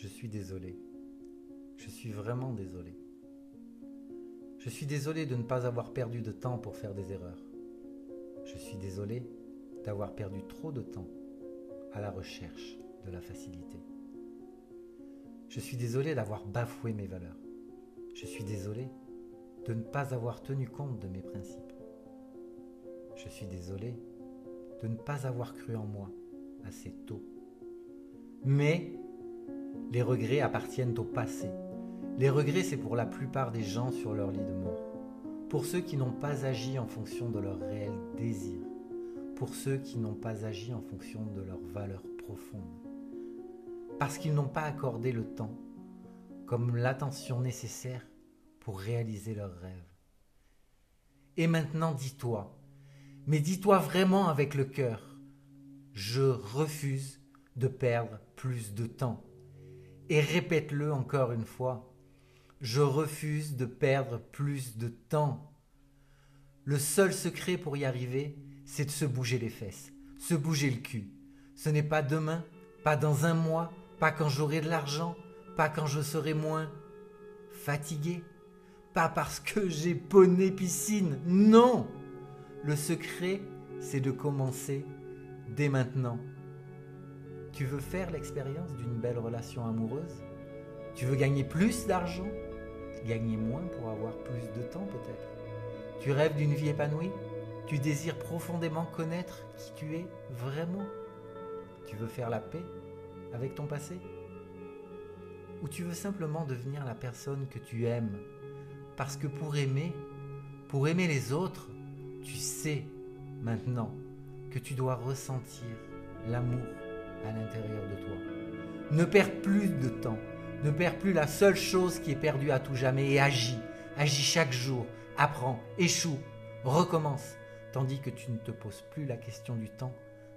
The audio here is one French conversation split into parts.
Je suis désolé. Je suis vraiment désolé. Je suis désolé de ne pas avoir perdu de temps pour faire des erreurs. Je suis désolé d'avoir perdu trop de temps à la recherche de la facilité. Je suis désolé d'avoir bafoué mes valeurs. Je suis désolé de ne pas avoir tenu compte de mes principes. Je suis désolé de ne pas avoir cru en moi assez tôt. Mais les regrets appartiennent au passé. Les regrets, c'est pour la plupart des gens sur leur lit de mort. Pour ceux qui n'ont pas agi en fonction de leurs réels désirs. Pour ceux qui n'ont pas agi en fonction de leurs valeurs profondes. Parce qu'ils n'ont pas accordé le temps comme l'attention nécessaire pour réaliser leurs rêves. Et maintenant, dis-toi, mais dis-toi vraiment avec le cœur, je refuse de perdre plus de temps. Et répète-le encore une fois, je refuse de perdre plus de temps. Le seul secret pour y arriver, c'est de se bouger les fesses, se bouger le cul. Ce n'est pas demain, pas dans un mois, pas quand j'aurai de l'argent, pas quand je serai moins fatigué, pas parce que j'ai poney piscine, non. Le secret, c'est de commencer dès maintenant. Tu veux faire l'expérience d'une belle relation amoureuse? Tu veux gagner plus d'argent? Gagner moins pour avoir plus de temps peut-être? Tu rêves d'une vie épanouie? Tu désires profondément connaître qui tu es vraiment? Tu veux faire la paix avec ton passé? Ou tu veux simplement devenir la personne que tu aimes? Parce que pour aimer les autres, tu sais maintenant que tu dois ressentir l'amour à l'intérieur de toi. Ne perds plus de temps, ne perds plus la seule chose qui est perdue à tout jamais et agis chaque jour, apprends, échoue, recommence, tandis que tu ne te poses plus la question du temps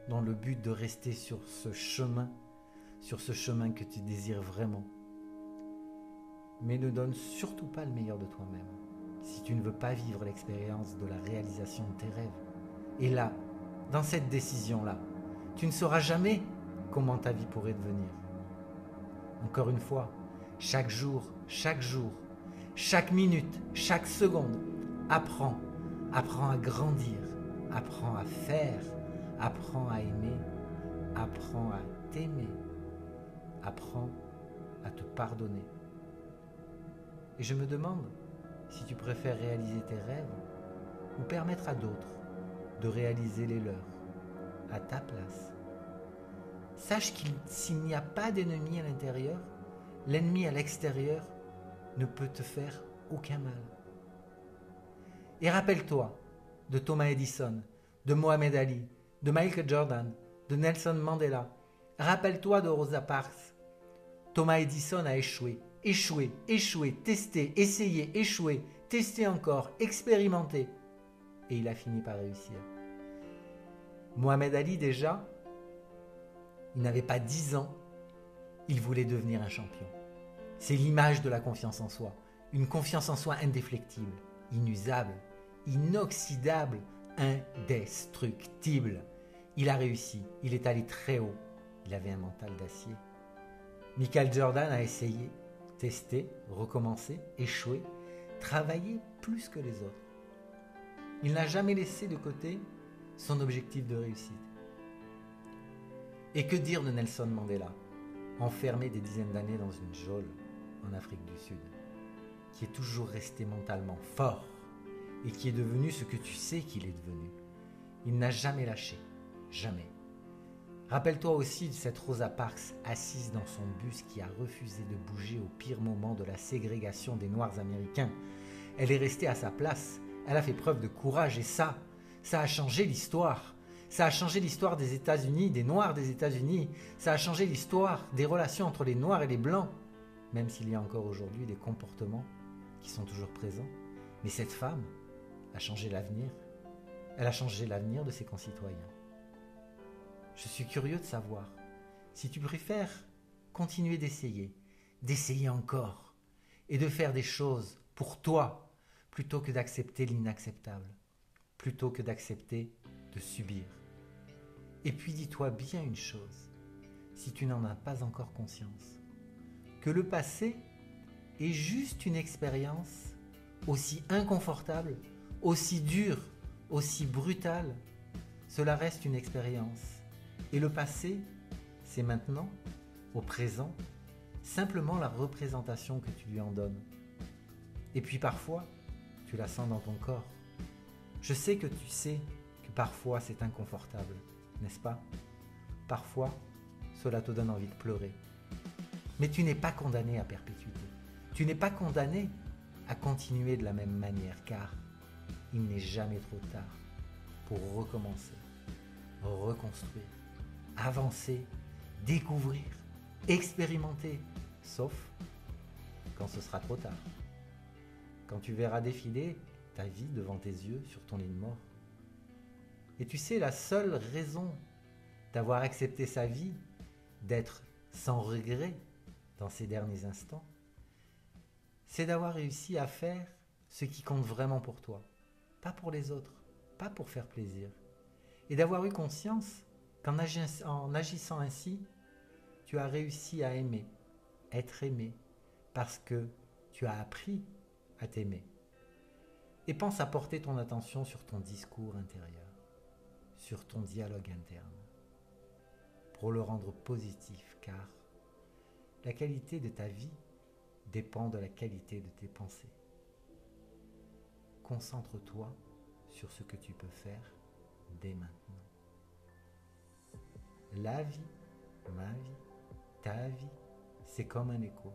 dans le but de rester sur ce chemin que tu désires vraiment. Mais ne donne surtout pas le meilleur de toi-même si tu ne veux pas vivre l'expérience de la réalisation de tes rêves. Et là, dans cette décision-là, tu ne sauras jamais comment ta vie pourrait devenir. Encore une fois, chaque jour, chaque minute, chaque seconde, apprends à grandir, apprends à faire, apprends à aimer, apprends à t'aimer, apprends à te pardonner. Et je me demande si tu préfères réaliser tes rêves ou permettre à d'autres de réaliser les leurs à ta place. Sache s'il n'y a pas d'ennemi à l'intérieur, l'ennemi à l'extérieur ne peut te faire aucun mal. Et rappelle-toi de Thomas Edison, de Mohamed Ali, de Michael Jordan, de Nelson Mandela. Rappelle-toi de Rosa Parks. Thomas Edison a échoué, testé, essayé, échoué, testé encore, expérimenté. Et il a fini par réussir. Mohamed Ali déjà, il n'avait pas 10 ans, il voulait devenir un champion. C'est l'image de la confiance en soi. Une confiance en soi indéflectible, inusable, inoxydable, indestructible. Il a réussi, il est allé très haut. Il avait un mental d'acier. Michael Jordan a essayé, testé, recommencé, échoué, travaillé plus que les autres. Il n'a jamais laissé de côté son objectif de réussite. Et que dire de Nelson Mandela, enfermé des dizaines d'années dans une geôle en Afrique du Sud, qui est toujours resté mentalement fort et qui est devenu ce que tu sais qu'il est devenu. Il n'a jamais lâché, jamais. Rappelle-toi aussi de cette Rosa Parks assise dans son bus qui a refusé de bouger au pire moment de la ségrégation des Noirs américains. Elle est restée à sa place, elle a fait preuve de courage et ça a changé l'histoire. Ça a changé l'histoire des États-Unis, des Noirs des États-Unis. Ça a changé l'histoire des relations entre les Noirs et les Blancs, même s'il y a encore aujourd'hui des comportements qui sont toujours présents. Mais cette femme a changé l'avenir. Elle a changé l'avenir de ses concitoyens. Je suis curieux de savoir si tu préfères continuer d'essayer encore et de faire des choses pour toi plutôt que d'accepter l'inacceptable, plutôt que d'accepter de subir. Et puis dis-toi bien une chose, si tu n'en as pas encore conscience, que le passé est juste une expérience aussi inconfortable, aussi dure, aussi brutale. Cela reste une expérience. Et le passé, c'est maintenant, au présent, simplement la représentation que tu lui en donnes. Et puis parfois, tu la sens dans ton corps. Je sais que tu sais que parfois c'est inconfortable, n'est-ce pas? Parfois, cela te donne envie de pleurer. Mais tu n'es pas condamné à perpétuité. Tu n'es pas condamné à continuer de la même manière, car il n'est jamais trop tard pour recommencer, reconstruire, avancer, découvrir, expérimenter, sauf quand ce sera trop tard. Quand tu verras défiler ta vie devant tes yeux sur ton lit de mort. Et tu sais, la seule raison d'avoir accepté sa vie, d'être sans regret dans ces derniers instants, c'est d'avoir réussi à faire ce qui compte vraiment pour toi, pas pour les autres, pas pour faire plaisir. Et d'avoir eu conscience qu'en agissant ainsi, tu as réussi à aimer, être aimé, parce que tu as appris à t'aimer. Et pense à porter ton attention sur ton discours intérieur, sur ton dialogue interne, pour le rendre positif, car la qualité de ta vie dépend de la qualité de tes pensées. Concentre-toi sur ce que tu peux faire dès maintenant. La vie, ma vie, ta vie, c'est comme un écho.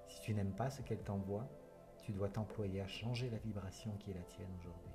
Si tu n'aimes pas ce qu'elle t'envoie, tu dois t'employer à changer la vibration qui est la tienne aujourd'hui.